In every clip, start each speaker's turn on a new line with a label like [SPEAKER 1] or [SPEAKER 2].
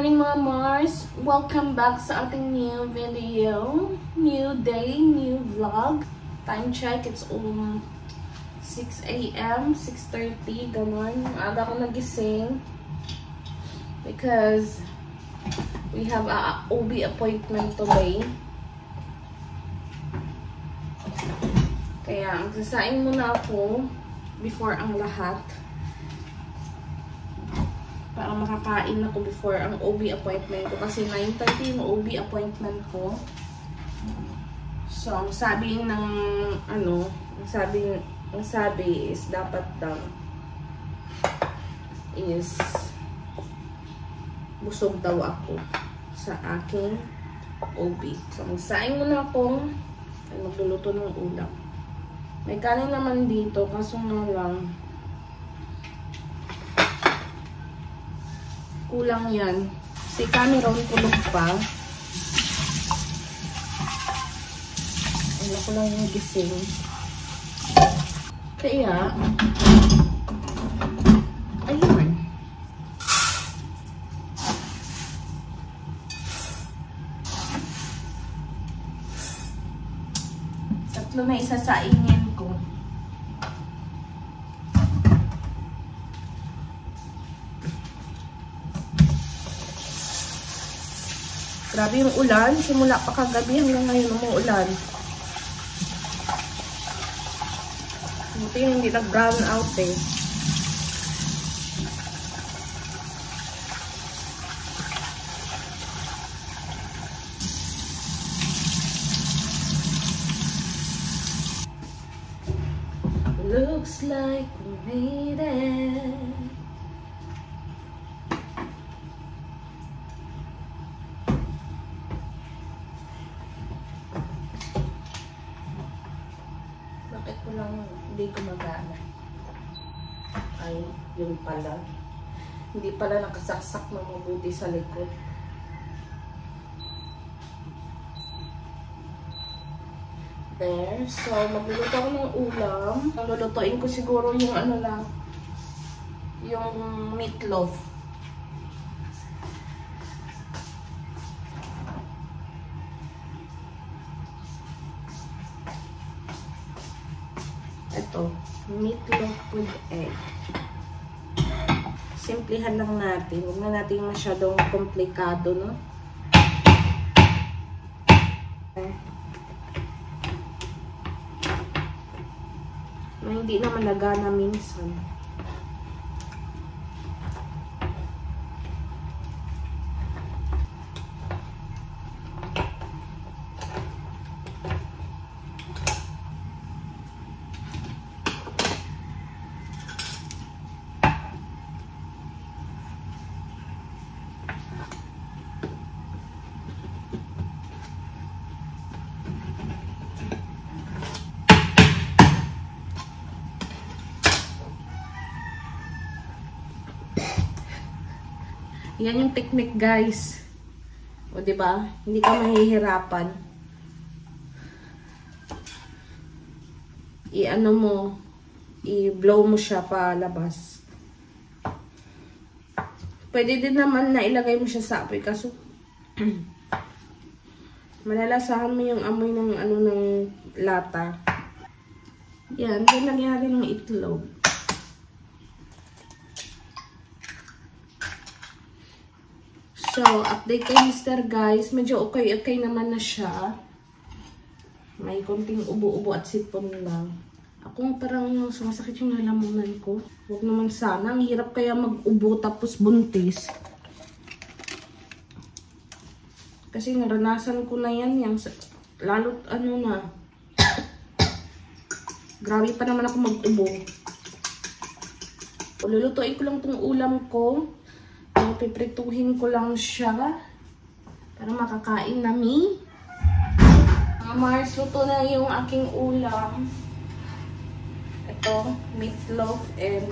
[SPEAKER 1] morning mga Mars! Welcome back sa ating new video. New day, new vlog. Time check, it's 6 AM, 6:30, ganon. Aga ko nagising. Because we have a OB appointment today. Kaya, magsasaing muna ako before ang lahat. Para makakain ako before ang OB appointment ko. Kasi 9:30 yung OB appointment ko. So, ang sabi ng, ang sabi is dapat daw is busog daw ako sa aking OB. So, magsaing muna ako at magluluto ng ulam. May kanin naman dito, kaso nga lang kulang yan. Si Cameron kulog pa. Wala ko lang yung gising. Kaya, ayun. Tatlo na isasaingin ko. Grabe yung ulan. Simula pa kagabi hanggang ngayon umuulan. Buti hindi nag-brown out eh. Looks like we made it. Hindi gumagana. Ay, yun pala. Hindi pala nakasaksak ng mabuti sa likod. There. So, magluluto ako ng ulam. Lulutuin ko siguro yung yung meatloaf. Ito, meatloaf with egg. Simplihan lang natin. Huwag na natin masyadong komplikado, no? Na hindi naman nagana minsan. Yan yung technique, guys. O, diba? Hindi ka mahihirapan. I-blow mo siya palabas. Pwede din naman na ilagay mo siya sa apoy. Kaso, malalasahan mo yung amoy ng ng lata. Yan. Yan nangyari ng itlog. So, update kay Mr. guys. Medyo okay naman na siya. May konting ubo-ubo at sipon lang. Ako parang sumasakit yung lalamunan ko. Huwag naman sana. Ang hirap kaya mag-ubo tapos buntis. Kasi naranasan ko na yan. Lalo't na. Grabe pa naman ako mag-ubo. Lulutuin ko lang tong ulam ko. Piprituhin ko lang siya para makakain nami. Mga Mars, luto na yung aking ulam. Ito, meatloaf and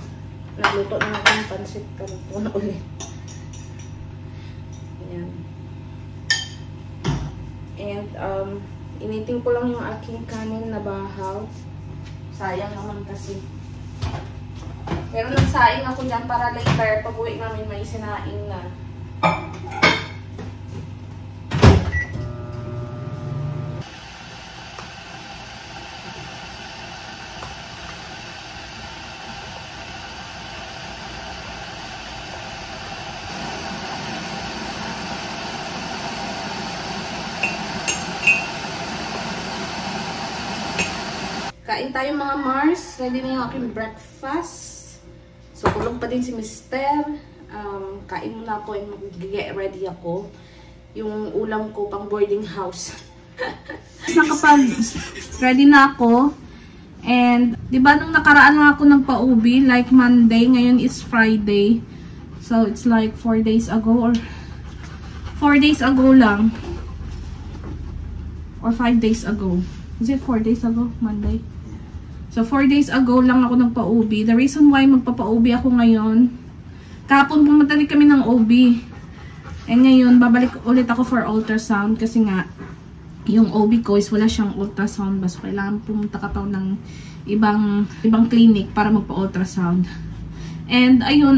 [SPEAKER 1] naluto na akong pansit canton ulit. Ayan. And initing ko lang yung aking kanin na bahaw. Sayang naman kasi. Pero nagsaing ako dyan para later, pag uwi namin may sinaing na. Kain tayo mga Mars. Ready na yung aking breakfast. So, tulog pa din si Mister. Kain muna ako and mag-get ready ako. Yung ulam ko pang boarding house. Ready na ako. And, di ba nung nakaraan lang ako ng pa-ubi, like Monday, ngayon is Friday. So, it's like 4 days ago or 4 days ago lang. Or 5 days ago. Is it 4 days ago? Monday? So, 4 days ago lang ako nagpa-OB. The reason why magpapa-OB ako ngayon, kahapon pumunta rin kami ng OB. And ngayon, babalik ulit ako for ultrasound kasi nga, yung OB ko is wala siyang ultrasound. Basta kailangan pumunta ka pa ng ibang clinic para magpa-ultrasound. And, ayun,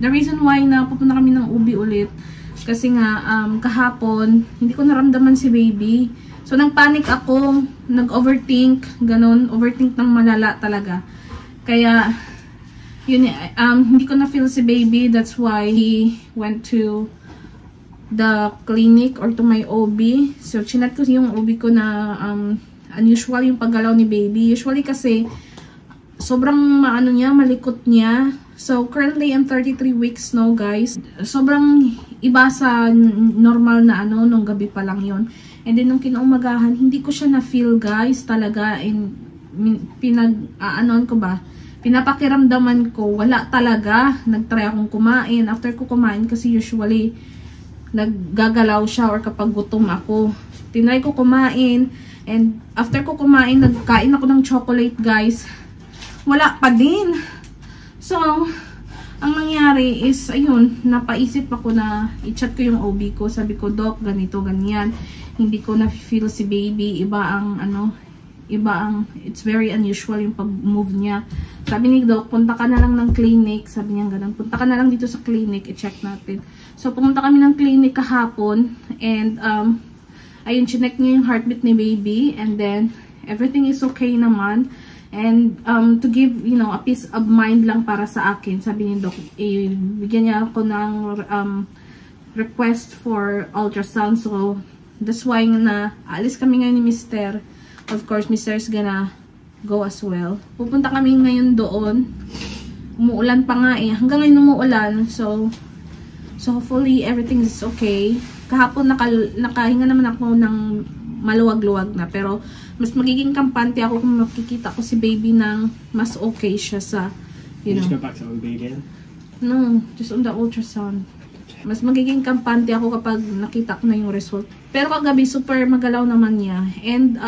[SPEAKER 1] the reason why na pupunta kami ng OB ulit, kasi nga, kahapon, hindi ko naramdaman si baby. So, nagpanic ako, nag-overthink, ganun, overthink ng malala talaga. Kaya, yun, hindi ko na-feel si baby, that's why he went to the clinic or to my OB. So, chinat ko yung OB ko na unusual yung paggalaw ni baby. Usually kasi, sobrang maano niya, malikot niya. So, currently, I'm 33 weeks now, guys. Sobrang iba sa normal na ano, nung gabi pa lang yon. And then, nung kinaumagahan, hindi ko siya na-feel, guys, talaga. And, pinapakiramdaman ko, wala talaga. Nag-try akong kumain. After ko kumain, kasi usually, naggagalaw siya or kapag gutom ako. Tinry ko kumain. And, after ko kumain, nagkain ako ng chocolate, guys. Wala pa din. So, ang nangyari is, ayun, napaisip ako na i-chat ko yung OB ko. Sabi ko, Doc, ganito, ganyan. Hindi ko na-feel si baby. It's very unusual yung pag-move niya. Sabi ni Doc, punta ka na lang ng clinic. Sabi niya ganun, punta ka na lang dito sa clinic, i-check natin. So, pumunta kami ng clinic kahapon. And, ayun, chinek niya yung heartbeat ni baby. And then, everything is okay naman. And, to give, you know, a peace of mind lang para sa akin. Sabi ni Doc, bigyan niya ako ng request for ultrasound. So, that's why na alis kami ngayon ni Mister. Of course, Mister's gonna go as well. Pupunta kami ngayon doon. Umuulan pa nga eh. Hanggang ngayon umuulan. So hopefully everything is okay. Kahapon nakahinga naman ako ng maluwag-luwag na. Pero mas magiging kampante ako kung makikita ko si baby ng mas okay siya sa, you know.
[SPEAKER 2] Just go back to OB again?
[SPEAKER 1] No, just on the ultrasound. Mas magiging kampante ako kapag nakita ko na yung result. Pero kagabi, super magalaw naman niya. And,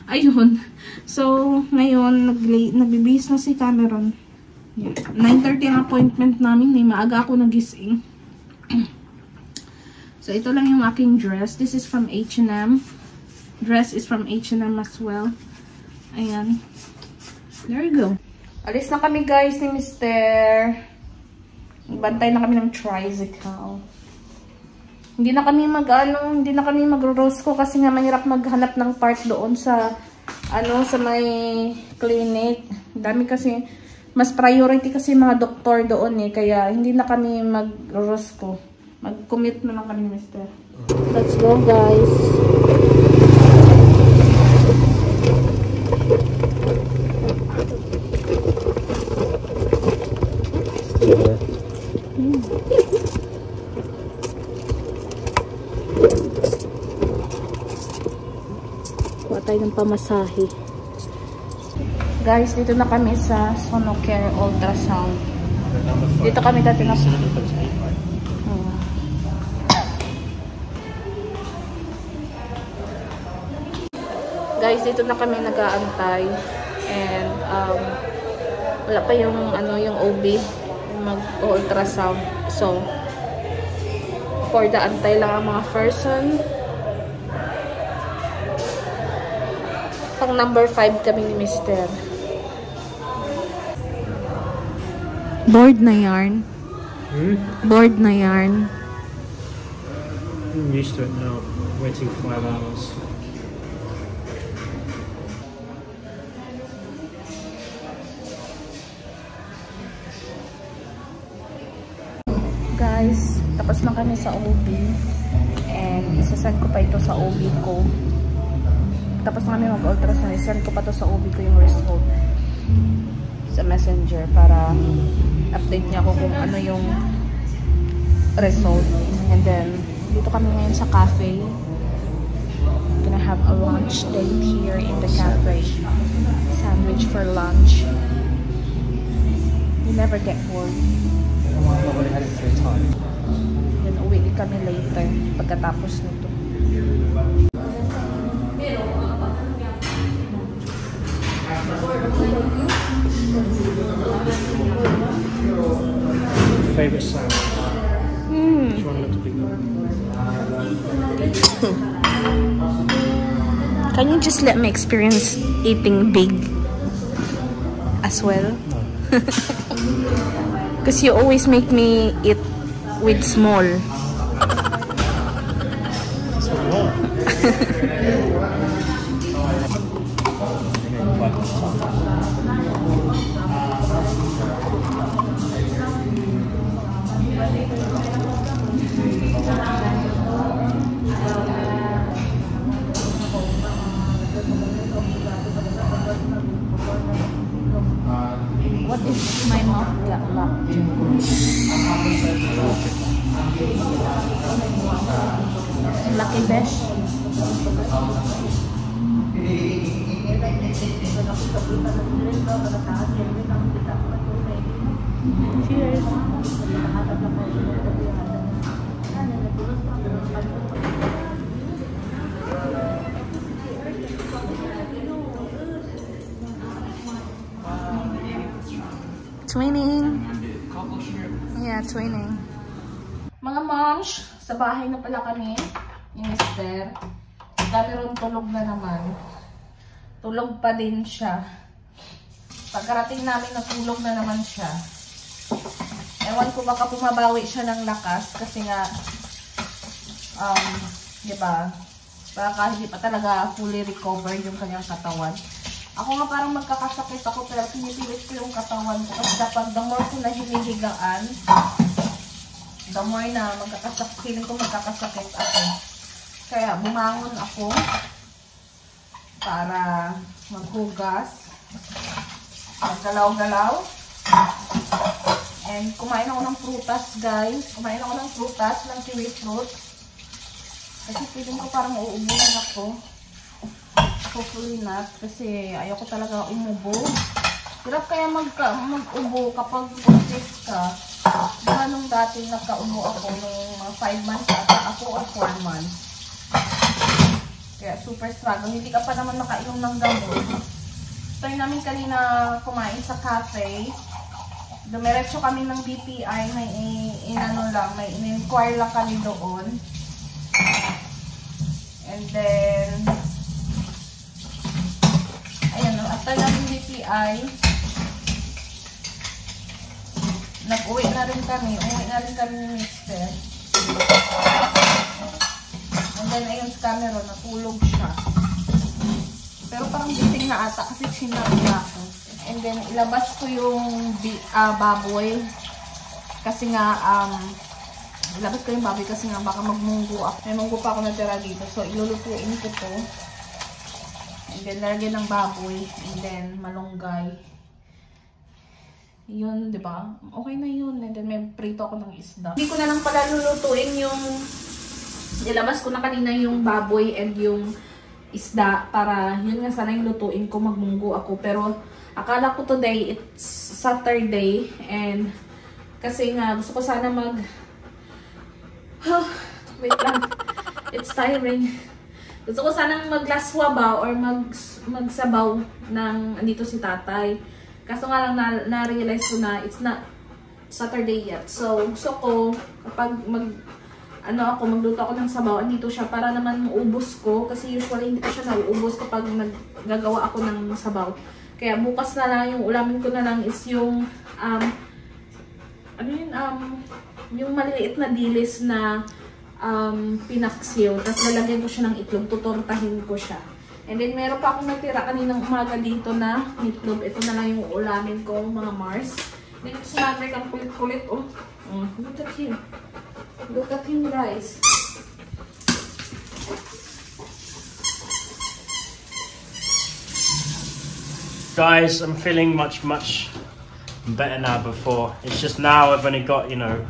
[SPEAKER 1] ayun. So, ngayon, nagbibihis na si Cameron. Yeah. 9:30 ang appointment namin. Maaga ako nagising. So, ito lang yung aking dress. This is from H&M. Dress is from H&M as well. Ayan. There you go. Alis na kami, guys, ni Mister. Bantay na kami ng tricycle. Hindi na kami magro-rosco kasi nga mahirap maghanap ng part doon sa sa may clinic. Dami kasi, mas priority kasi mga doktor doon eh, kaya hindi na kami mag-rosco. Mag-commit na lang kami, Mister. Let's go, guys. Kuha tayo ng pamasahe. Guys, dito na kami sa Sonocare Ultrasound. Dito kami dati na. Guys, dito na kami nag-aantay. And wala pa yung yung OB mag-ultrasound. So, for the antay lang ang mga person. Pang number 5 kami ni Mister. Bored na yarn. Bored na yarn.
[SPEAKER 2] I'm used to it now. Waiting 5 hours.
[SPEAKER 1] Guys, tapos na kami sa OB. And isasend ko pa ito sa OB ko. Tapos na kami mag-ultrasound. Send ko pa to sa OB ko yung result sa messenger para update niya ako kung ano yung result. And then, dito kami ngayon sa cafe. Gonna have a lunch date here in the cafe. Sandwich for lunch. You never get bored.
[SPEAKER 2] Nobody had it for a time.
[SPEAKER 1] Then, uwi din kami later pagkatapos nito.
[SPEAKER 2] Favorite sandwich? Which one looks bigger?
[SPEAKER 1] Can you just let me experience eating big as well? Because you always make me eat with small.
[SPEAKER 2] Small.
[SPEAKER 1] What if my mouth got locked? Lucky Besh. Cheers. Twinning. Yeah, twinning. Mga moms, sa bahay na pala kami. Yung mister. Cameron tulog na naman. Tulog pa din siya. Pagkarating namin, natulog na naman siya. Ewan ko baka pumabawi siya ng lakas kasi nga, diba, baka hindi pa talaga fully recovered yung kanyang katawan. Ako nga parang magkakasakit ako pero pinipilit ko yung katawan ko kasi kapag the more ko na hinihigaan, the more na feeling ko magkakasakit ako. Kaya bumangon ako para maghugas, maggalaw-galaw, and kumain ako ng prutas guys. Kumain ako ng prutas, ng kiwi fruit. Kasi feeling ko parang uubuhan ako. Hopefully not, kasi ayoko talaga umubo. Hirap kaya mag-ubo kapag buntis ka. Diba nung dati nagka-ubo ako nung 5 months ata ako or 4 months. Kaya super struggle. Hindi ka pa naman makainom ng gamot. Try namin kanina kumain sa cafe. Dumiretso kami ng BPI. May in-inquire lang kami doon. And then ayan, after namin BPI, nag-uwi na rin kami. Umuwi na rin kami ni Mister. And then, ayun si Cameron, natulog siya. Pero parang gising na ata kasi chinap na ako. And then, ilabas ko yung baboy. Kasi nga, ilabas ko yung baboy kasi nga baka magmunggo ako. May munggo pa ako natira dito. So, ilulutuin ko to. And then, lagyan ng baboy. And then, malunggay. Yun, di ba? Okay na yun. And then, may prito ako ng isda. Hindi ko na lang pala lulutuin yung... Nilabas ko na kanina yung baboy and yung isda. Para, yun nga sana yung lutuin ko. Magmunggo ako. Pero, akala ko today, it's Saturday. And, kasi nga, gusto ko sana wait lang. It's tiring. Gusto ko sanang maglaswabaw or magsabaw ng andito si tatay. Kaso nga lang na-realize ko na it's not Saturday yet. So, gusto ko kapag magluto ako ng sabaw, andito siya para naman maubos ko. Kasi usually hindi ko siya nauubos kapag naggagawa ako ng sabaw. Kaya bukas na lang, yung ulamin ko na lang is yung, yung maliliit na dilis na pinaksiw. Tapos lalagyan ko siya ng itlog. Tutortahin ko siya. And then meron pa akong natira kaninang umaga dito na itlog. Ito na lang yung ulamin ko, mga Mars. Dito si Mother kang kulit-kulit. Oh. Look at him. Look at him, guys.
[SPEAKER 2] Guys, I'm feeling much better now before. It's just now I've only got, you know,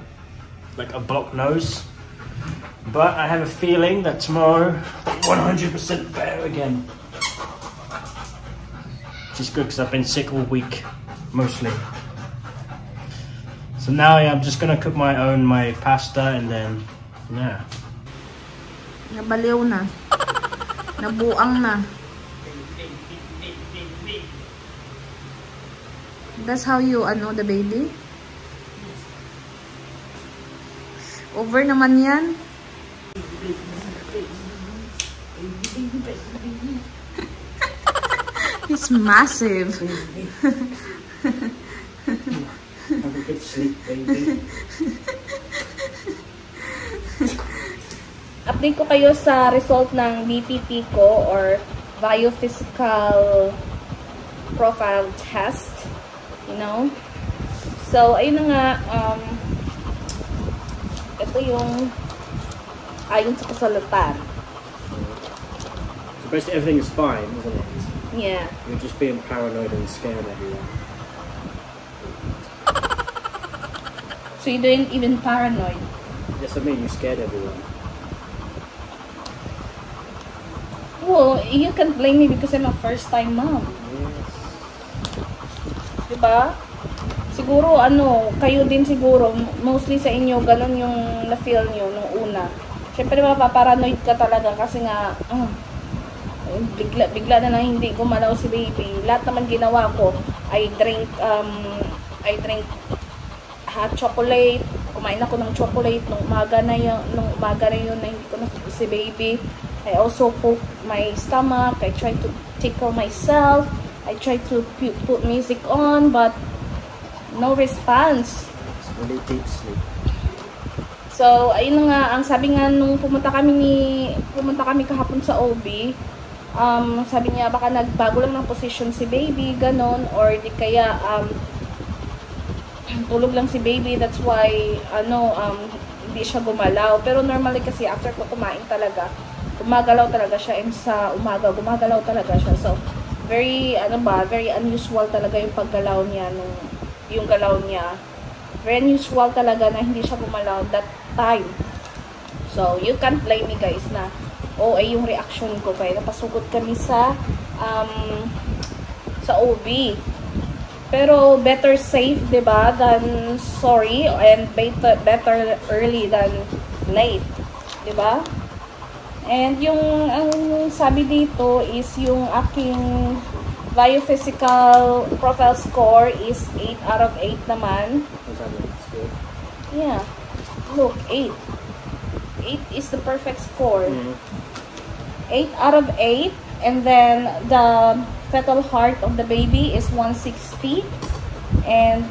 [SPEAKER 2] like a blocked nose. But I have a feeling that tomorrow, 100% better again. Which is good because I've been sick all week, mostly. So now, yeah, I'm just gonna cook my pasta and then, yeah.
[SPEAKER 1] Nabaliw na. Nabuang na. That's how you, the baby? Over naman yan. It's massive.
[SPEAKER 2] Have a good sleep, baby.
[SPEAKER 1] Update ko kayo sa result ng BPP ko or Biophysical Profile Test. You know? So, ayun na nga. Ito yung ayon sa kasulatan.
[SPEAKER 2] So basically everything is fine, isn't it?
[SPEAKER 1] Yeah.
[SPEAKER 2] You're just being paranoid and scared everyone.
[SPEAKER 1] So you didn't even paranoid.
[SPEAKER 2] Yes, I mean you scared everyone.
[SPEAKER 1] Well, you can't blame me because I'm a first-time mom.
[SPEAKER 2] Yes.
[SPEAKER 1] Diba? Siguro, kayo din siguro, mostly sa inyo, ganun yung na-feel nyo nung una. Siyempre, mapaparanoid ka talaga kasi nga, bigla na lang hindi gumalaw si baby. Lahat naman ginawa ko, I drink hot chocolate, kumain ako ng chocolate nung umaga na yun na hindi ko na si baby. I also poke my stomach, I try to tickle myself, I try to put music on, but no response.
[SPEAKER 2] It's really deep sleep.
[SPEAKER 1] So, ayun nga, ang sabi nga nung pumunta kami kahapon sa OB, sabi niya baka nagbago lang ng position si baby, ganon, or di kaya tulog lang si baby, that's why hindi siya gumalaw. Pero normally kasi after ko kumain talaga, gumagalaw talaga siya, and sa umaga gumagalaw talaga siya. So very very unusual talaga yung paggalaw niya yung galaw niya. Very unusual talaga na hindi siya gumalaw that time. So you can't blame me guys na ay yung reaction ko kaya napasugod kami sa OB. Pero better safe, 'di ba, than sorry, and better early than late, 'di ba? And yung ang sabi dito is yung aking biophysical profile score is 8 out of 8 naman. Yeah. Look, 8. 8 is the perfect score. 8 out of 8, and then the fetal heart of the baby is 160, and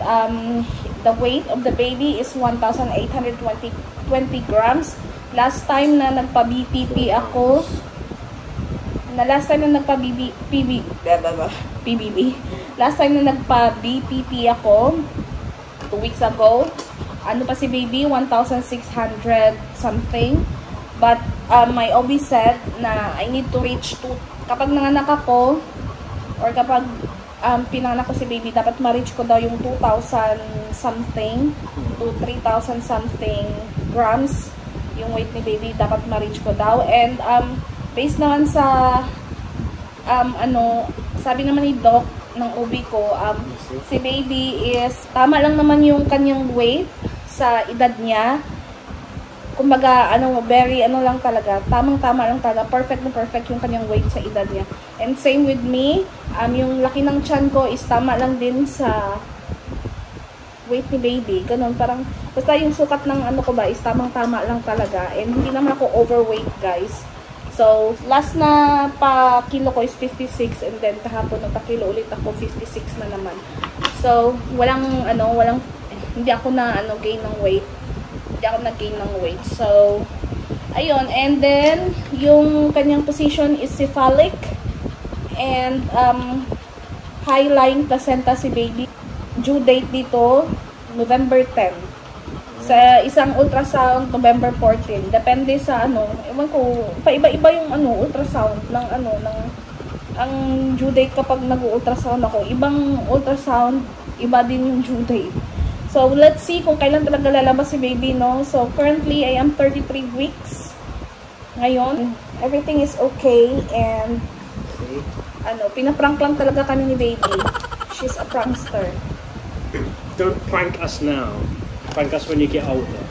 [SPEAKER 1] the weight of the baby is 1,820 grams. Last time na nagpa-BPP ako, last time na nagpa-BPP ako 2 weeks ago, pa si baby 1,600 something, but my OB said na I need to reach to, kapag nanganak ako or kapag pinanganak ko si baby, dapat ma-reach ko daw yung 2,000 something to 3,000 something grams yung weight ni baby, dapat ma-reach ko daw. And based naman sa sabi naman ni doc ng OB ko, si baby is tama lang naman yung kanyang weight sa edad niya. Kumbaga, very lang talaga, tamang-tama lang talaga, perfect na perfect yung kanyang weight sa edad niya. And same with me, yung laki ng tiyan ko is tama lang din sa weight ni baby. Ganun, parang, basta yung sukat ng ko ba is tamang-tama lang talaga. And hindi naman ako overweight, guys. So, last na pa kilo ko is 56, and then kahapon nagpa-kilo ulit ako, 56 na naman. So, hindi ako na gain ng weight. Hindi ako nag-gain ng weight. So, ayun. And then, yung kanyang position is cephalic. And, high-lying placenta si baby. Due date dito, November 10. Sa isang ultrasound, November 14. Depende sa ewan ko, paiba-iba yung ultrasound ng ang due date kapag nag-ultrasound ako. Ibang ultrasound, iba din yung due date. So, let's see kung kailan talaga lalabas si baby, no? So, currently, I am 33 weeks. Ngayon, everything is okay. And, pinaprank lang talaga kami ni baby. She's a prankster.
[SPEAKER 2] Don't prank us now. Prank us when you get older.